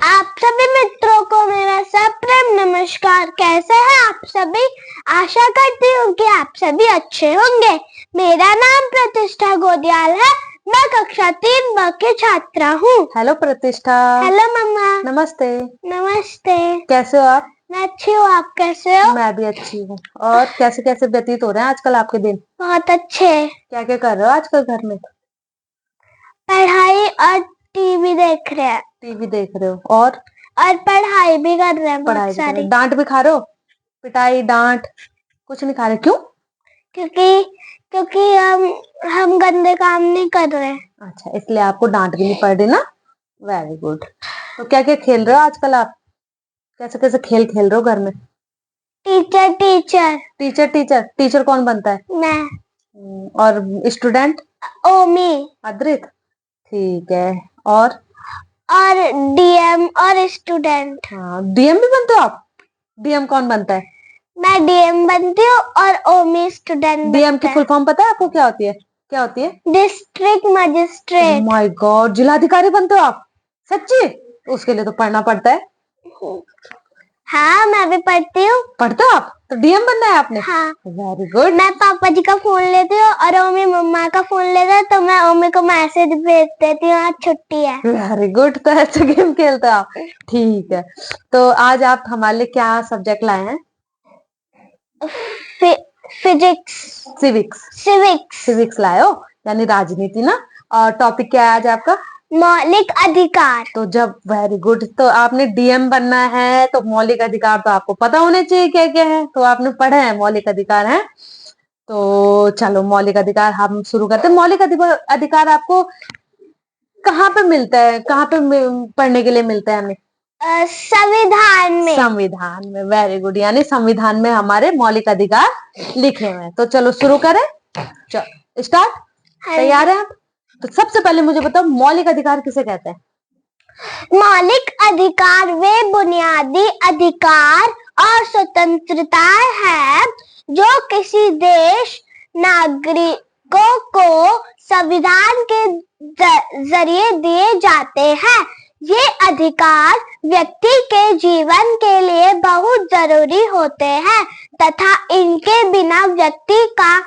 आप सभी मित्रों को मेरा सप्रेम नमस्कार। कैसे हैं आप सभी? आशा करती हूँ कि आप सभी अच्छे होंगे। मेरा नाम प्रतिष्ठा गोदियाल है। मैं कक्षा 3 की छात्रा हूँ। हेलो प्रतिष्ठा। हेलो मम्मा। नमस्ते। नमस्ते। कैसे हो आप? मैं अच्छी हूँ, आप कैसे हो? मैं भी अच्छी हूँ। और कैसे कैसे व्यतीत हो रहे हैं आजकल आपके दिन? बहुत अच्छे। क्या क्या कर रहे हो आजकल घर में? पढ़ाई और टीवी देख रहे हैं। टीवी देख रहे हो और पढ़ाई भी कर रहे हैं बहुत सारी। डांट भी खा रहे हो? पिटाई डांट कुछ नहीं खा रहे? क्यों? क्योंकि हम गंदे काम नहीं कर रहे। अच्छा, इसलिए आपको डांट भी नहीं पड़ रही ना। Very good. तो क्या क्या खेल रहे हो आजकल आप? कैसे कैसे खेल खेल रहे हो घर में? Teacher teacher. Teacher teacher teacher कौन बनता है? मैं। और स्टूडेंट? ओमी। अद्रित। ठीक है। और डीएम और स्टूडेंट। हाँ, डीएम भी बनते हो आप? डीएम कौन बनता है? मैं डीएम बनती हूँ और ओमी स्टूडेंट। डीएम की फुल फॉर्म पता है आपको? क्या होती है? क्या होती है? District magistrate. माय गॉड, जिलाधिकारी बनते हो आप? सच्ची? उसके लिए तो पढ़ना पड़ता है। हाँ, मैं भी पढ़ती हूँ। पढ़ते हो आप? तो डीएम बनना है आपने? हाँ। Very good. मैं पापा जी का फोन लेती हूँ और ओमी मम्मा का फोन लेता है, तो मैं ओमी को मैसेज भेज देती हूँ आज छुट्टी है। Very good. तो ऐसे गेम खेलते हो आप? ठीक है। तो आज आप हमारे लिए क्या सब्जेक्ट लाए हैं? फिजिक्स। सिविक्स। सिविक्स। सिविक्स लाए हो, यानी राजनीति ना। और टॉपिक क्या है आज आपका? मौलिक अधिकार। तो जब वेरी गुड, तो आपने डीएम बनना है तो मौलिक अधिकार तो आपको पता होने चाहिए क्या क्या है। तो आपने पढ़े हैं मौलिक अधिकार है। तो चलो मौलिक अधिकार हम शुरू करते हैं। मौलिक अधिकार आपको कहाँ पे मिलता है? कहाँ पे पढ़ने के लिए मिलता है हमें? संविधान में। संविधान में। Very good. यानी संविधान में हमारे मौलिक अधिकार लिखे हुए हैं। तो चलो शुरू करें। चलो स्टार्ट। तैयार है आप? तो सबसे पहले मुझे बताओ, मौलिक अधिकार किसे कहते हैं? मौलिक अधिकार वे बुनियादी अधिकार और स्वतंत्रताएं हैं जो किसी देश नागरिकों को संविधान के जरिए दिए जाते हैं। ये अधिकार व्यक्ति के जीवन के लिए बहुत जरूरी होते हैं तथा इनके बिना व्यक्ति का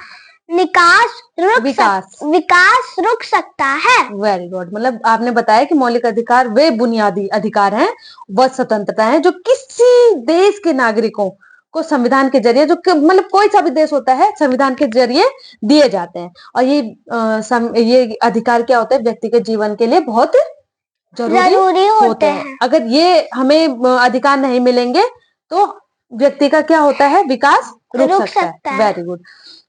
विकास रुक सकता है। Very good. मतलब आपने बताया कि मौलिक अधिकार वे बुनियादी अधिकार हैं, वह स्वतंत्रता है जो किसी देश के नागरिकों को संविधान के जरिए, जो मतलब कोई सा भी देश होता है, संविधान के जरिए दिए जाते हैं। और ये अधिकार क्या होते हैं? व्यक्ति के जीवन के लिए बहुत जरूरी होते हैं। अगर ये हमें अधिकार नहीं मिलेंगे तो व्यक्ति का क्या होता है? विकास रुक सकता है। Very good.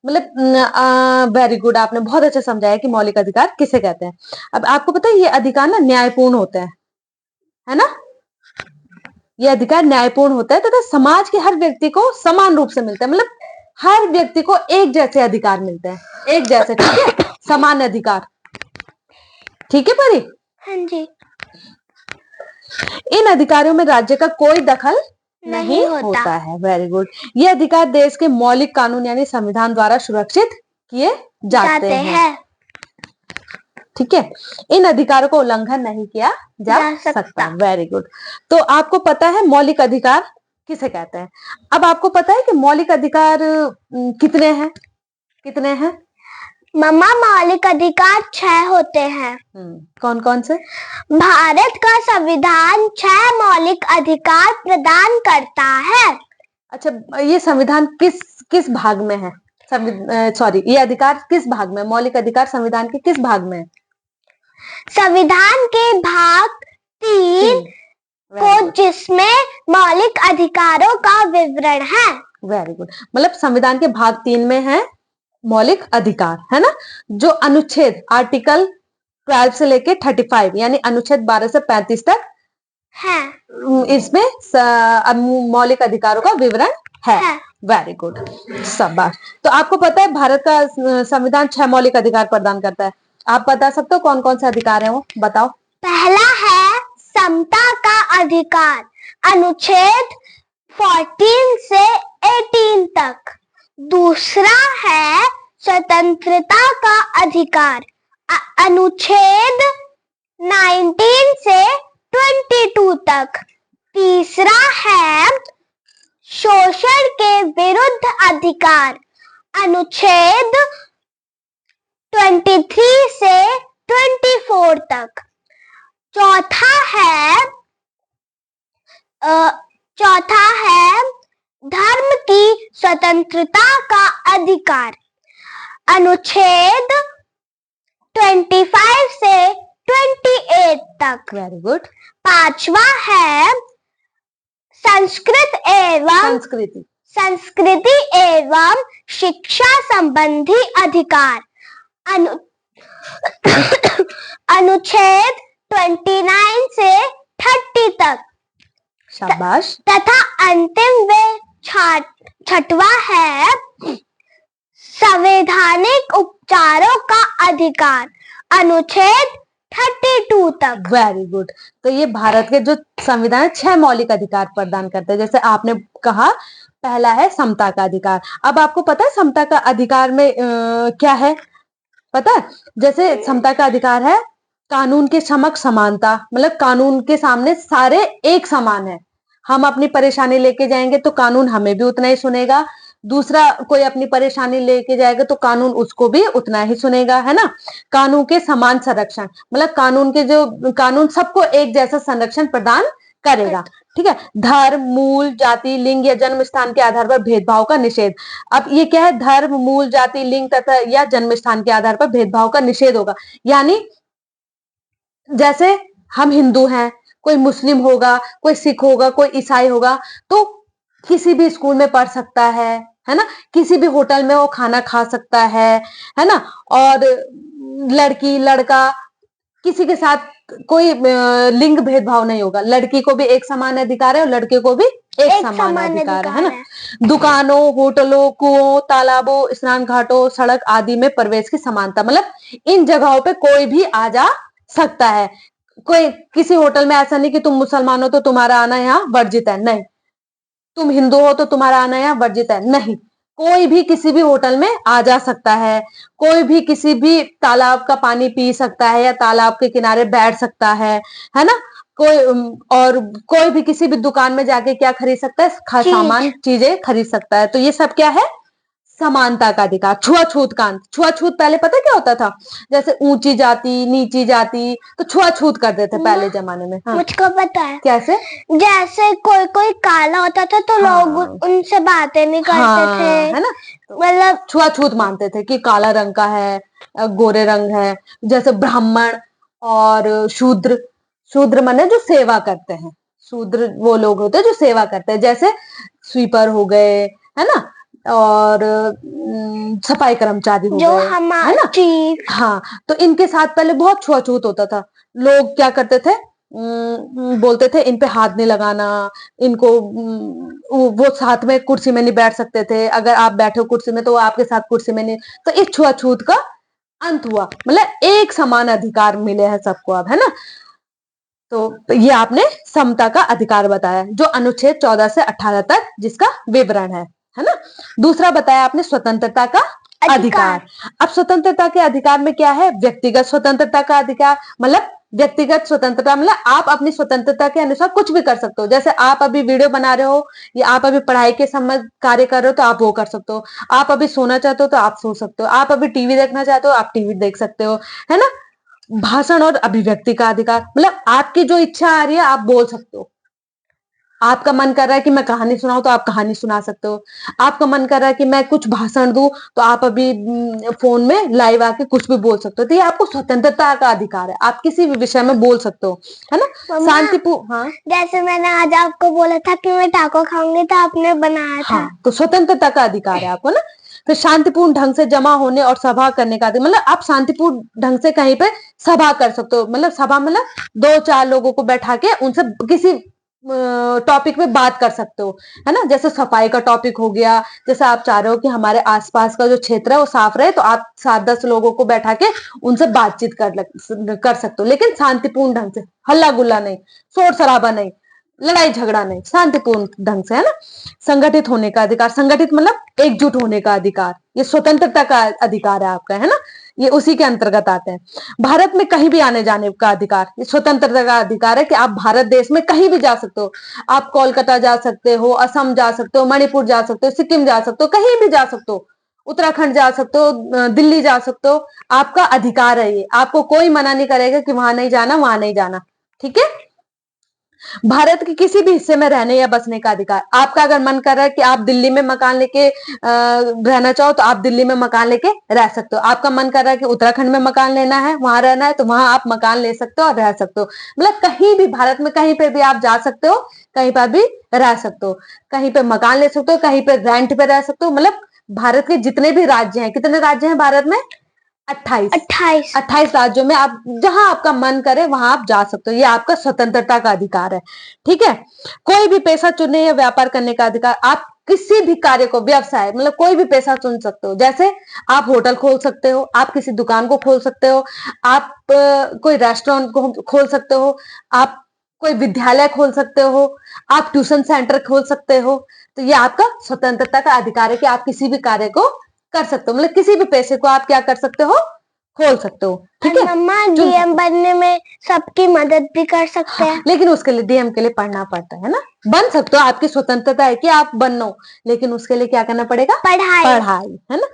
मतलब वेरी गुड, आपने बहुत अच्छा समझाया कि मौलिक अधिकार किसे कहते हैं। अब आपको पता है ये अधिकार ना न्यायपूर्ण होते हैं, है ना। ये अधिकार न्यायपूर्ण होता है तथा समाज के हर व्यक्ति को समान रूप से मिलता है। मतलब हर व्यक्ति को एक जैसे अधिकार मिलते हैं, एक जैसे। ठीक है, समान अधिकार। ठीक है परी? हाँ जी। इन अधिकारों में राज्य का कोई दखल नहीं होता है। Very good. ये अधिकार देश के मौलिक कानून यानी संविधान द्वारा सुरक्षित किए जाते हैं। ठीक है, इन अधिकारों को उल्लंघन नहीं किया जा सकता। Very good. तो आपको पता है मौलिक अधिकार किसे कहते हैं। अब आपको पता है कि मौलिक अधिकार कितने हैं? कितने हैं मम्मा? मौलिक अधिकार 6 होते हैं। कौन कौन से? भारत का संविधान 6 मौलिक अधिकार प्रदान करता है। अच्छा, ये संविधान किस भाग में है? सॉरी, ये अधिकार किस भाग में? मौलिक अधिकार संविधान के किस भाग में है? संविधान के भाग 3 को, जिसमें मौलिक अधिकारों का विवरण है। Very good. मतलब संविधान के भाग 3 में है मौलिक अधिकार, है ना। जो अनुच्छेद आर्टिकल 12 से लेके 35 यानी अनुच्छेद 12 से 35 तक है, इसमें मौलिक अधिकारों का विवरण है। वेरी गुड, शाबाश। तो आपको पता है भारत का संविधान 6 मौलिक अधिकार प्रदान करता है। आप बता सकते हो कौन कौन से अधिकार हैं वो? बताओ। पहला है समता का अधिकार, अनुच्छेद 14 से 18 तक। दूसरा है स्वतंत्रता का अधिकार, अनुच्छेद 19 से 22 तक। तक। तीसरा है शोषण के विरुद्ध अधिकार, अनुच्छेद 23 से 24 तक। चौथा है धर्म की स्वतंत्रता का अधिकार, अनुच्छेद 25 से 28 तक। Very good. पांचवा है संस्कृति एवं शिक्षा संबंधी अधिकार, अनुच्छेद 29 से 30 तक। शाबाश। तथा अंतिम व छठवा है संवैधानिक उपचारों का अधिकार, अनुच्छेद 32 तक। Very good. तो ये भारत के जो संविधान 6 मौलिक अधिकार प्रदान करते हैं। जैसे आपने कहा पहला है समता का अधिकार। अब आपको पता है समता का अधिकार में क्या है पता है? जैसे समता का अधिकार है कानून के समक्ष समानता, मतलब कानून के सामने सारे एक समान है। हम अपनी परेशानी लेके जाएंगे तो कानून हमें भी उतना ही सुनेगा, दूसरा कोई अपनी परेशानी लेके जाएगा तो कानून उसको भी उतना ही सुनेगा, है ना। कानून के समान संरक्षण, मतलब कानून सबको एक जैसा संरक्षण प्रदान करेगा। ठीक है। धर्म, मूल, जाति, लिंग या जन्म स्थान के आधार पर भेदभाव का निषेध। अब ये क्या है? धर्म, मूल, जाति, लिंग तथा या जन्म स्थान के आधार पर भेदभाव का निषेध होगा। यानी जैसे हम हिंदू हैं, कोई मुस्लिम होगा, कोई सिख होगा, कोई ईसाई होगा, तो किसी भी स्कूल में पढ़ सकता है ना। किसी भी होटल में वो खाना खा सकता है ना। और लड़की लड़का किसी के साथ कोई लिंग भेदभाव नहीं होगा। लड़की को भी एक समान अधिकार है और लड़के को भी एक समान अधिकार है ना। दुकानों, होटलों, कुओं, तालाबों, स्नान घाटों, सड़क आदि में प्रवेश की समानता, मतलब इन जगहों पे कोई भी आ जा सकता है। कोई किसी होटल में ऐसा नहीं कि तुम मुसलमान हो तो तुम्हारा आना यहाँ वर्जित है, नहीं। तुम हिंदू हो तो तुम्हारा आना यहाँ वर्जित है, नहीं। कोई भी किसी भी होटल में आ जा सकता है, कोई भी किसी भी तालाब का पानी पी सकता है या तालाब के किनारे बैठ सकता है ना। कोई भी किसी भी दुकान में जाके क्या खरीद सकता है? सामान, चीजें खरीद सकता है। तो ये सब क्या है? समानता का अधिकार। छुआछूत का अंत। छुआछूत पहले पता क्या होता था? जैसे ऊंची जाति, नीची जाति, तो छुआछूत करते थे पहले जमाने में। हाँ। मुझको पता है। कैसे? जैसे कोई काला होता था तो लोग उनसे बातें नहीं करते थे, है ना। मतलब छुआछूत मानते थे कि काला रंग का है, गोरे रंग है। जैसे ब्राह्मण और शूद्र माने जो सेवा करते हैं। शूद्र वो लोग होते हैं जो सेवा करते हैं, जैसे स्वीपर हो गए, है ना, और सफाई कर्मचारी हो गए, है ना। हाँ, तो इनके साथ पहले बहुत छुआछूत होता था। लोग क्या करते थे? बोलते थे इन पे हाथ नहीं लगाना, इनको वो साथ में कुर्सी में नहीं बैठ सकते थे। अगर आप बैठे हो कुर्सी में तो वो आपके साथ कुर्सी में नहीं। तो इस छुआछूत का अंत हुआ, मतलब एक समान अधिकार मिले हैं सबको अब, है ना। तो ये आपने समता का अधिकार बताया, जो अनुच्छेद 14 से 18 तक जिसका विवरण है ना। दूसरा बताया आपने स्वतंत्रता का अधिकार। अब स्वतंत्रता के अधिकार में क्या है? व्यक्तिगत स्वतंत्रता का अधिकार, मतलब व्यक्तिगत स्वतंत्रता मतलब आप अपनी स्वतंत्रता के अनुसार कुछ भी कर सकते हो। जैसे आप अभी वीडियो बना रहे हो या आप अभी पढ़ाई के संबंध कार्य कर रहे हो तो आप वो कर सकते हो। आप अभी सोना चाहते हो तो आप सो सकते हो। आप अभी टीवी देखना चाहते हो, आप टीवी देख सकते हो, है ना। भाषण और अभिव्यक्ति का अधिकार, मतलब आपकी जो इच्छा आ रही है आप बोल सकते हो। आपका मन कर रहा है कि मैं कहानी सुनाऊं तो आप कहानी सुना सकते हो। आपका मन कर रहा है कि मैं कुछ भाषण दूं तो आप अभी फोन में लाइव आके कुछ भी बोल सकते हो। तो ये आपको स्वतंत्रता का अधिकार है, आप किसी भी विषय में बोल सकते हो, है ना। शांतिपूर्ण। हाँ, जैसे मैंने आज आपको बोला था कि मैं टाको खाऊंगी तो आपने बनाया था। हाँ, तो स्वतंत्रता का अधिकार है आपको ना। फिर शांतिपूर्ण ढंग से जमा होने और सभा करने का अधिकार, मतलब आप शांतिपूर्ण ढंग से कहीं पे सभा कर सकते हो। मतलब सभा मतलब 2-4 लोगों को बैठा के उनसे किसी टॉपिक पे बात कर सकते हो, है ना। जैसे सफाई का टॉपिक हो गया, जैसे आप चाह रहे हो कि हमारे आसपास का जो क्षेत्र है वो साफ रहे, तो आप 7-10 लोगों को बैठा के उनसे बातचीत कर सकते हो, लेकिन शांतिपूर्ण ढंग से। हल्ला गुल्ला नहीं, शोर शराबा नहीं, लड़ाई झगड़ा नहीं, शांतिपूर्ण ढंग से, है ना। संगठित होने का अधिकार, संगठित मतलब एकजुट होने का अधिकार, ये स्वतंत्रता का अधिकार है आपका, है ना। ये उसी के अंतर्गत आते हैं। भारत में कहीं भी आने जाने का अधिकार, ये स्वतंत्रता का अधिकार है कि आप भारत देश में कहीं भी जा सकते हो। आप कोलकाता जा सकते हो, असम जा सकते हो, मणिपुर जा सकते हो, सिक्किम जा सकते हो, कहीं भी जा सकते हो, उत्तराखंड जा सकते हो, दिल्ली जा सकते हो। आपका अधिकार है ये, आपको कोई मना नहीं करेगा कि वहां नहीं जाना, वहां नहीं जाना। ठीक है। भारत के किसी भी हिस्से में रहने या बसने का अधिकार, आपका अगर मन कर रहा है कि आप दिल्ली में मकान लेके रहना चाहो तो आप दिल्ली में मकान लेके रह सकते हो। आपका मन कर रहा है कि उत्तराखंड में मकान लेना है, वहां रहना है, तो वहां आप मकान ले सकते हो और रह सकते हो। मतलब कहीं भी भारत में कहीं पे भी आप जा सकते हो, कहीं पर भी रह सकते हो, कहीं पे मकान ले सकते हो, कहीं पे रेंट पे रह सकते हो। मतलब भारत के जितने भी राज्य हैं, कितने राज्य हैं भारत में? 28 28 राज्यों में आप जहां आपका मन करे वहां आप जा सकते हो। ये आपका स्वतंत्रता का अधिकार है। ठीक है। कोई भी पेशा चुनने या व्यापार करने का अधिकार, आप किसी भी कार्य को, व्यवसाय मतलब कोई भी पेशा चुन सकते हो। जैसे आप होटल खोल सकते हो, आप किसी दुकान को खोल सकते हो, आप कोई रेस्टोरेंट को खोल सकते हो, आप कोई विद्यालय खोल सकते हो, आप ट्यूशन सेंटर खोल सकते हो। तो ये आपका स्वतंत्रता का अधिकार है कि आप किसी भी कार्य को कर सकते हो। मतलब किसी भी पैसे को आप क्या कर सकते हो? खोल सकते हो। ठीक है। मम्मा डीएम बनने में सबकी मदद भी कर सकते हैं। लेकिन उसके लिए डीएम के लिए पढ़ना पड़ता है ना। बन सकते हो, आपकी स्वतंत्रता है कि आप बनो, लेकिन उसके लिए क्या करना पड़ेगा? पढ़ाई, है ना।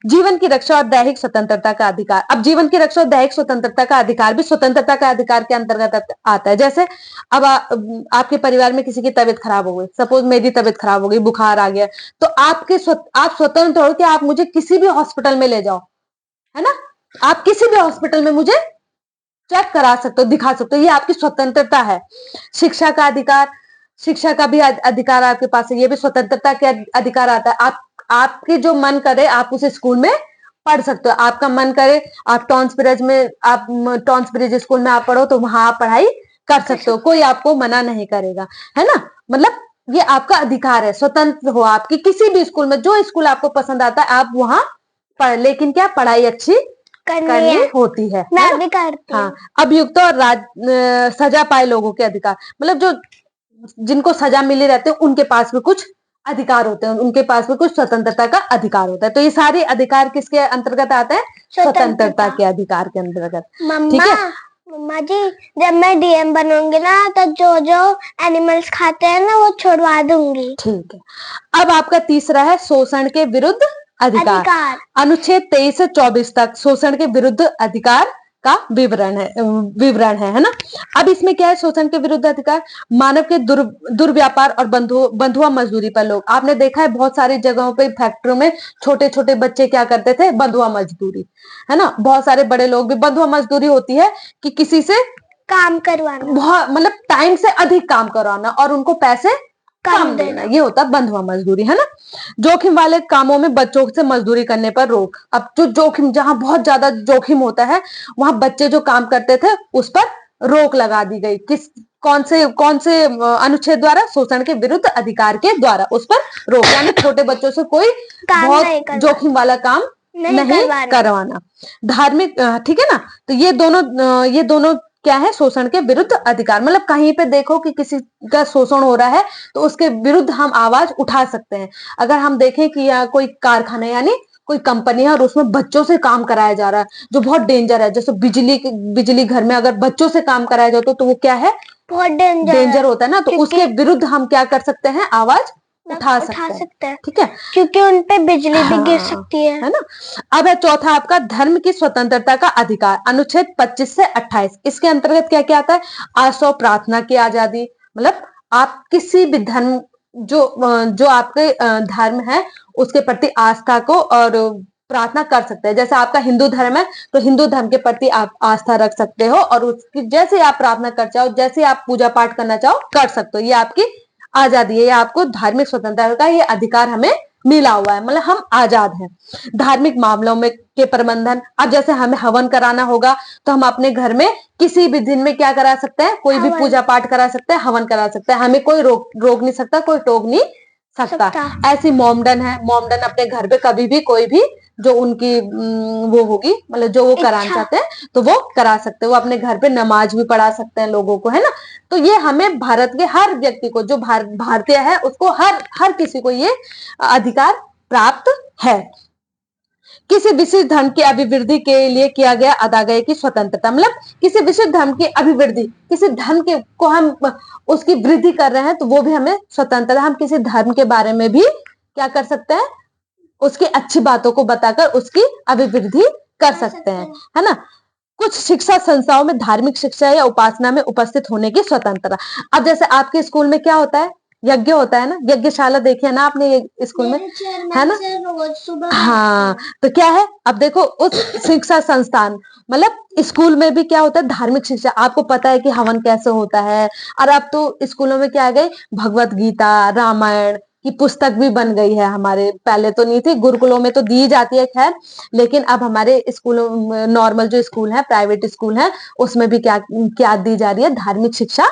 जीवन की रक्षा और दैहिक स्वतंत्रता का अधिकार, अब जीवन की रक्षा और दैहिक स्वतंत्रता का अधिकार भी स्वतंत्रता का अधिकार के अंतर्गत आता है। जैसे अब आपके परिवार में किसी की तबीयत खराब हो गई, सपोज मेरी तबीयत खराब हो गई, बुखार आ गया, तो आप स्वतंत्र हो कि आप मुझे किसी भी हॉस्पिटल में ले जाओ, है ना। आप किसी भी हॉस्पिटल में मुझे चेक करा सकते हो, दिखा सकते हो, ये आपकी स्वतंत्रता है। शिक्षा का अधिकार, शिक्षा का भी अधिकार आपके पास है, ये भी स्वतंत्रता के अधिकार आता है। आपके जो मन करे आप उस स्कूल में पढ़ सकते हो। आपका मन करे आप टॉन्स ब्रिज स्कूल में आप पढ़ो तो वहां आप पढ़ाई कर सकते हो, कोई आपको मना नहीं करेगा, है ना। मतलब ये आपका अधिकार है, स्वतंत्र हो आपकी किसी भी स्कूल में, जो स्कूल आपको पसंद आता है आप वहां पढ़, लेकिन क्या पढ़ाई अच्छी करनी होती है। मैं भी करती हूँ। हाँ। अभियुक्त और सजा पाए लोगों के अधिकार, मतलब जो जिनको सजा मिली रहती है उनके पास भी कुछ अधिकार होते हैं, उनके पास भी कुछ स्वतंत्रता का अधिकार होता है। तो ये सारे अधिकार किसके अंतर्गत आते हैं? स्वतंत्रता के अधिकार के अंतर्गत। ठीक है। मम्मा जी, जब मैं डीएम बनूंगी ना तो जो जो एनिमल्स खाते हैं ना वो छुड़वा दूंगी। ठीक है। अब आपका तीसरा है शोषण के विरुद्ध अधिकार। अनुच्छेद 23 से 24 तक शोषण के विरुद्ध अधिकार का विवरण है ना। अब इसमें क्या है? शोषण के विरुद्ध अधिकार, मानव के दुर्व्यापार और बंधुआ मजदूरी पर लोग, आपने देखा है बहुत सारी जगहों पे फैक्ट्रियों में छोटे छोटे बच्चे क्या करते थे? बंधुआ मजदूरी, है ना। बहुत सारे बड़े लोग भी, बंधुआ मजदूरी होती है कि किसी से काम करवाना, बहुत मतलब टाइम से अधिक काम करवाना और उनको पैसे कम देना, ये होता है बंधुआ मजदूरी, है ना। जोखिम वाले कामों में बच्चों से मजदूरी करने पर रोक। अब जो जोखिम, जहां बहुत ज्यादा जोखिम होता है वहां बच्चे जो काम करते थे उस पर रोक लगा दी गई। कौन से अनुच्छेद द्वारा? शोषण के विरुद्ध अधिकार के द्वारा उस पर रोक, यानी छोटे बच्चों से कोई बहुत जोखिम वाला काम नहीं करवाना। धार्मिक, ठीक है ना। तो ये दोनों क्या है? शोषण के विरुद्ध अधिकार। मतलब कहीं पे देखो कि किसी का शोषण हो रहा है तो उसके विरुद्ध हम आवाज उठा सकते हैं। अगर हम देखें कि यहाँ कोई कारखाना यानी कोई कंपनी है और उसमें बच्चों से काम कराया जा रहा है, जो बहुत डेंजर है, जैसे बिजली घर में अगर बच्चों से काम कराया जाए तो वो क्या है? बहुत डेंजर होता है ना। तो उसके विरुद्ध हम क्या कर सकते हैं? आवाज उठा सकते हैं। ठीक है, क्योंकि उनपे बिजली भी गिर सकती है ना। अब है चौथा आपका धर्म की स्वतंत्रता का अधिकार, अनुच्छेद 25 से 28। इसके अंतर्गत क्या क्या आता है? आशा प्रार्थना की आजादी, मतलब आप किसी भी धर्म, जो आपके धर्म है उसके प्रति आस्था को और प्रार्थना कर सकते हैं। जैसे आपका हिंदू धर्म है तो हिंदू धर्म के प्रति आप आस्था रख सकते हो और उसकी जैसे आप प्रार्थना कर चाहो, जैसे आप पूजा पाठ करना चाहो कर सकते हो। ये आपकी आजादी है, ये आपको धार्मिक स्वतंत्रता का ये अधिकार हमें मिला हुआ है, मतलब हम आजाद हैं। धार्मिक मामलों में के प्रबंधन, अब जैसे हमें हवन कराना होगा तो हम अपने घर में किसी भी दिन में क्या करा सकते हैं? कोई भी पूजा पाठ करा सकते हैं, हवन करा सकते हैं, हमें कोई रोक नहीं सकता, कोई टोक नहीं सकता। ऐसी मोमडन है, मोमडन अपने घर पे कभी भी कोई भी जो उनकी वो होगी, मतलब जो वो कराना चाहते हैं तो वो करा सकते हैं। वो अपने घर पे नमाज भी पढ़ा सकते हैं लोगों को, है ना। तो ये हमें भारत के हर व्यक्ति को, जो भारतीय है उसको, हर किसी को ये अधिकार प्राप्त है। किसी विशिष्ट धर्म की अभिवृद्धि के लिए किया गया अदायगी की स्वतंत्रता, मतलब किसी विशिष्ट धर्म की अभिवृद्धि, किसी धर्म के को हम उसकी वृद्धि कर रहे हैं तो वो भी हमें स्वतंत्रता, हम किसी धर्म के बारे में भी क्या कर सकते हैं, उसकी अच्छी बातों को बताकर उसकी अभिवृद्धि कर सकते हैं, है ना। कुछ शिक्षा संस्थाओं में धार्मिक शिक्षा या उपासना में उपस्थित होने की स्वतंत्रता। अब जैसे आपके स्कूल में क्या होता है, यज्ञ होता है ना, यज्ञशाला देखिए ना आपने ये स्कूल में, है ना। रोज सुबह हाँ, तो क्या है, अब देखो उस शिक्षा संस्थान मतलब स्कूल में भी क्या होता है, धार्मिक शिक्षा, आपको पता है कि हवन कैसे होता है। और अब तो स्कूलों में क्या आ गई, भगवत गीता, रामायण की पुस्तक भी बन गई है हमारे, पहले तो नहीं थी, गुरुकुलों में तो दी जाती है खैर, लेकिन अब हमारे स्कूलों, नॉर्मल जो स्कूल है, प्राइवेट स्कूल है, उसमें भी क्या क्या दी जा रही है, धार्मिक शिक्षा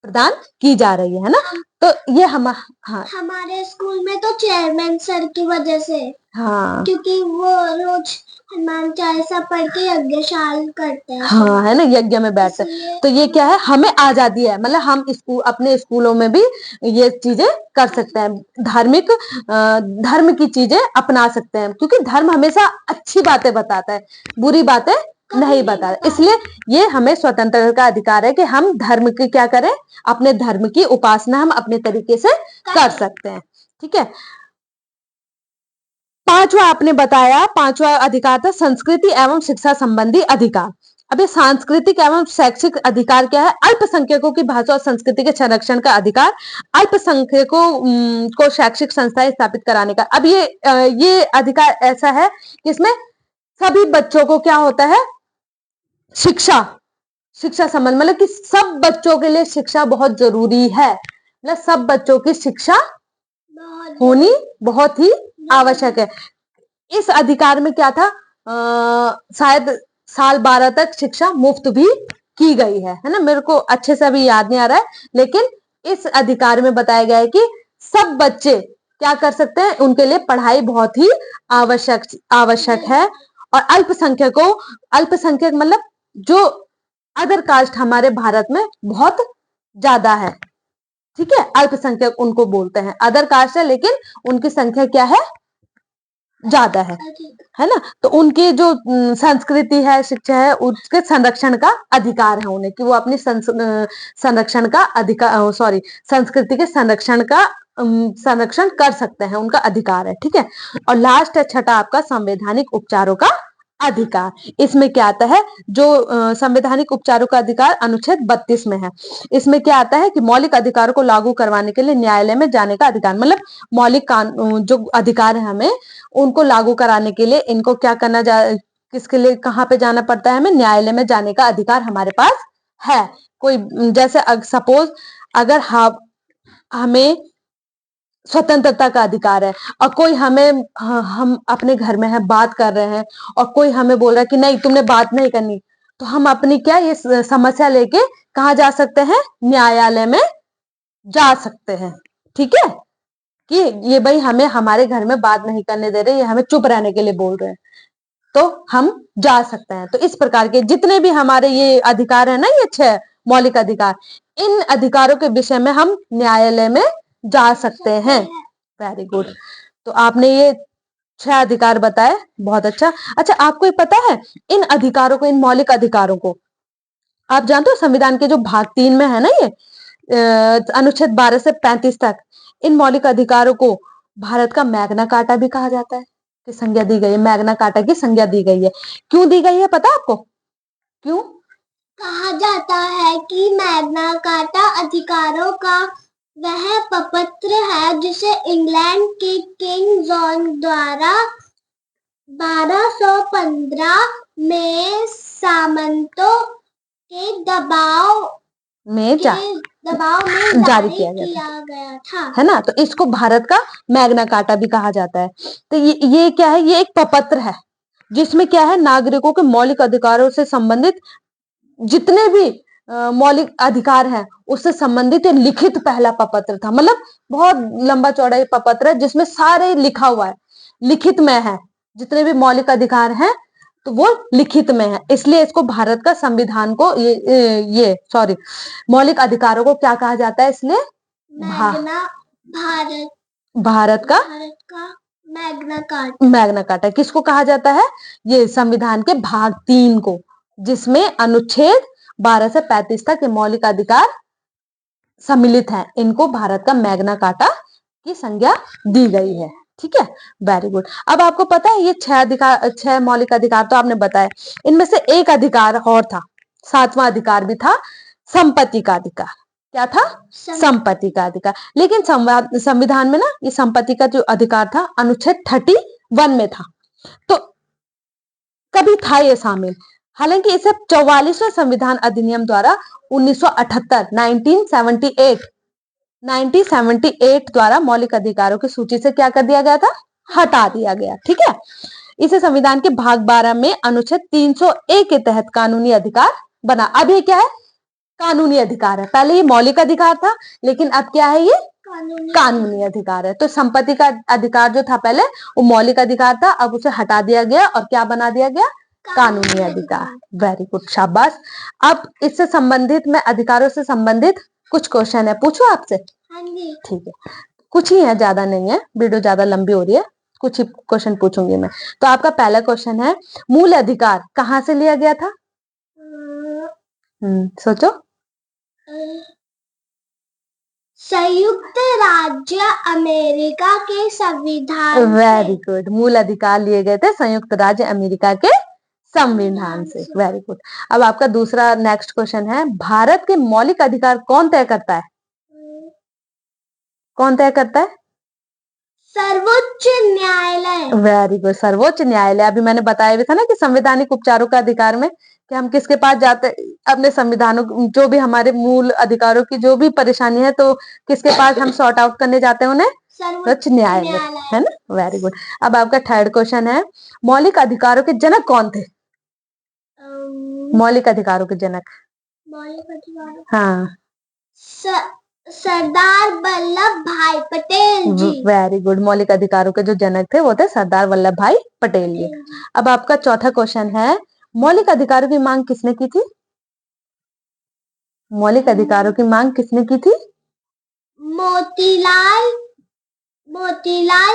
प्रदान की जा रही है ना। तो ये हाँ, हमारे स्कूल में तो चेयरमैन सर की वजह से, हाँ, क्योंकि वो रोज हनुमान चालीसा पढ़ के यज्ञशाल करते हैं। हाँ, है ना, यज्ञ में बैठते हैं। तो ये क्या है, हमें आजादी है, मतलब हम स्कूल, अपने स्कूलों में भी ये चीजें कर सकते हैं, धार्मिक धर्म की चीजें अपना सकते हैं, क्योंकि धर्म हमेशा अच्छी बातें बताता है, बुरी बातें नहीं बताता। इसलिए ये हमें स्वतंत्रता का अधिकार है कि हम धर्म की क्या करें, अपने धर्म की उपासना हम अपने तरीके से कर सकते हैं, ठीक है। पांचवा आपने बताया, पांचवा अधिकार था संस्कृति एवं शिक्षा संबंधी अधिकार। अब ये सांस्कृतिक एवं शैक्षिक अधिकार क्या है, अल्पसंख्यकों की भाषा और संस्कृति के संरक्षण का अधिकार, अल्पसंख्यकों को शैक्षिक संस्थाएं स्थापित कराने का। अब ये अधिकार ऐसा है कि इसमें सभी बच्चों को क्या होता है, शिक्षा, शिक्षा संबंध, मतलब कि सब बच्चों के लिए शिक्षा बहुत जरूरी है, मतलब सब बच्चों की शिक्षा होनी बहुत ही आवश्यक है। इस अधिकार में क्या था, शायद साल 12 तक शिक्षा मुफ्त भी की गई है ना, मेरे को अच्छे से अभी याद नहीं आ रहा है, लेकिन इस अधिकार में बताया गया है कि सब बच्चे क्या कर सकते हैं, उनके लिए पढ़ाई बहुत ही आवश्यक है। और अल्पसंख्यकों, अल्पसंख्यक मतलब जो अदर कास्ट हमारे भारत में बहुत ज्यादा है, ठीक है, अल्पसंख्यक उनको बोलते हैं, अदर कास्ट है लेकिन उनकी संख्या क्या है, ज्यादा है ना। तो उनकी जो संस्कृति है, शिक्षा है, उसके संरक्षण का अधिकार है उन्हें, कि वो अपनी संरक्षण का अधिकार, सॉरी, संस्कृति के संरक्षण का संरक्षण कर सकते हैं, उनका अधिकार है, ठीक है। और लास्ट है छठा आपका संवैधानिक उपचारों का अधिकार। इसमें क्या आता है, जो संवैधानिक उपचारों का अधिकार अनुच्छेद 32 में है। इसमें क्या आता है कि मौलिक अधिकारों को लागू करवाने के लिए न्यायालय में जाने का अधिकार, मतलब मौलिक जो अधिकार है हमें उनको लागू कराने के लिए इनको क्या करना, किसके लिए, कहाँ पे जाना पड़ता है, हमें न्यायालय में जाने का अधिकार हमारे पास है। कोई जैसे सपोज अगर हमें स्वतंत्रता का अधिकार है और कोई हमें, हम अपने घर में है, बात कर रहे हैं और कोई हमें बोल रहा है कि नहीं तुमने बात नहीं करनी, तो हम अपनी क्या ये समस्या लेके कहाँ जा सकते हैं, न्यायालय में जा सकते हैं, ठीक है, कि ये भाई हमें हमारे घर में बात नहीं करने दे रहे, ये हमें चुप रहने के लिए बोल रहे हैं, तो हम जा सकते हैं। तो इस प्रकार के जितने भी हमारे ये अधिकार है ना, ये 6 मौलिक अधिकार, इन अधिकारों के विषय में हम न्यायालय में जा सकते हैं। Very good. तो आपने ये 6 अधिकार बताए, बहुत अच्छा। अच्छा, आपको ये पता है इन अधिकारों को, इन मौलिक अधिकारों को आप जानते हो संविधान के जो भाग 3 में है ना, ये अनुच्छेद 12 से 35 तक, इन मौलिक अधिकारों को भारत का मैग्ना कार्टा भी कहा जाता है, की संज्ञा दी गई है, मैग्ना कार्टा की संज्ञा दी गई है। क्यों दी गई है पता आपको, क्यों कहा जाता है कि मैग्ना कार्टा अधिकारों का वह प्रपत्र है जिसे इंग्लैंड के किंग जॉन द्वारा 1215 में सामंतों के दबाव में जारी किया गया था, है ना। तो इसको भारत का मैग्ना कार्टा भी कहा जाता है। तो ये क्या है, ये एक प्रपत्र है जिसमें क्या है, नागरिकों के मौलिक अधिकारों से संबंधित जितने भी मौलिक अधिकार हैं उससे संबंधित लिखित पहला प्रपत्र था, मतलब बहुत लंबा चौड़ा प्रपत्र है जिसमें सारे लिखा हुआ है, लिखित में है, जितने भी मौलिक अधिकार हैं तो वो लिखित में है, इसलिए इसको भारत का संविधान को ये सॉरी मौलिक अधिकारों को क्या कहा जाता है, इसलिए भारत भारत का मैग्ना कार्टा। मैग्ना कार्टा किसको कहा जाता है? ये संविधान के भाग 3 को, जिसमें अनुच्छेद 12 से 35 तक के मौलिक अधिकार सम्मिलित हैं, इनको भारत का मैग्ना कार्टा की संज्ञा दी गई है। ठीक है, वेरी गुड। अब आपको पता है ये 6 मौलिक अधिकार तो आपने बताया, इनमें से एक अधिकार और था, 7वां अधिकार भी था, संपत्ति का अधिकार। क्या था? संपत्ति का अधिकार। लेकिन संविधान में ना ये संपत्ति का जो अधिकार था अनुच्छेद 31 में था, तो कभी था ये शामिल। हालांकि इसे 44वें संविधान अधिनियम द्वारा 1978 द्वारा मौलिक अधिकारों की सूची से क्या कर दिया गया था? हटा दिया गया। ठीक है, इसे संविधान के भाग 12 में अनुच्छेद 301 के तहत कानूनी अधिकार बना। अब ये क्या है? कानूनी अधिकार है। पहले ये मौलिक अधिकार था, लेकिन अब क्या है? ये कानूनी अधिकार है। तो संपत्ति का अधिकार जो था पहले वो मौलिक अधिकार था, अब उसे हटा दिया गया और क्या बना दिया गया? कानूनी अधिकार। वेरी गुड, शाबाश। अब इससे संबंधित, मैं अधिकारों से संबंधित कुछ क्वेश्चन है, पूछूं आपसे? ठीक है, कुछ ही है, ज्यादा नहीं है, वीडियो ज्यादा लंबी हो रही है, कुछ ही क्वेश्चन पूछूंगी मैं। तो आपका पहला क्वेश्चन है, मूल अधिकार कहाँ से लिया गया था? सोचो। संयुक्त राज्य अमेरिका के संविधान। वेरी गुड, मूल अधिकार लिए गए थे संयुक्त राज्य अमेरिका के संविधान से। Very good. अब आपका दूसरा नेक्स्ट क्वेश्चन है, भारत के मौलिक अधिकार कौन तय करता है? कौन तय करता है? सर्वोच्च न्यायालय। वेरी गुड, सर्वोच्च न्यायालय। अभी मैंने बताया भी था ना कि संवैधानिक उपचारों का अधिकार में कि हम किसके पास जाते, अपने संविधानों, जो भी हमारे मूल अधिकारों की जो भी परेशानी है, तो किसके पास हम सॉर्ट आउट करने जाते हैं? उन्हें सर्वोच्च न्यायालय, है ना। Very good. अब आपका थर्ड क्वेश्चन है, मौलिक अधिकारों के जनक कौन थे? मौलिक अधिकारों के जनक। हाँ, सरदार वल्लभ भाई पटेल जी। वेरी गुड, मौलिक अधिकारों के जो जनक थे वो थे सरदार वल्लभ भाई पटेल जी। अब आपका चौथा क्वेश्चन है, मौलिक अधिकारों की मांग किसने की थी? मौलिक अधिकारों की मांग किसने की थी? मोतीलाल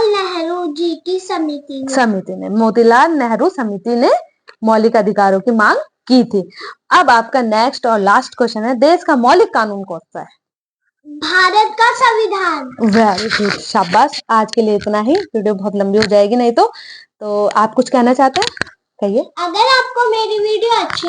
नेहरू जी की समिति ने मोतीलाल नेहरू समिति ने मौलिक अधिकारों की मांग की थी। अब आपका नेक्स्ट और लास्ट क्वेश्चन है, देश का मौलिक कानून कौन सा है? भारत का संविधान। वेरी गुड, शाबाश। आज के लिए इतना ही, वीडियो बहुत लंबी हो जाएगी नहीं तो आप कुछ कहना चाहते हैं? कहिए। अगर आपको मेरी वीडियो अच्छी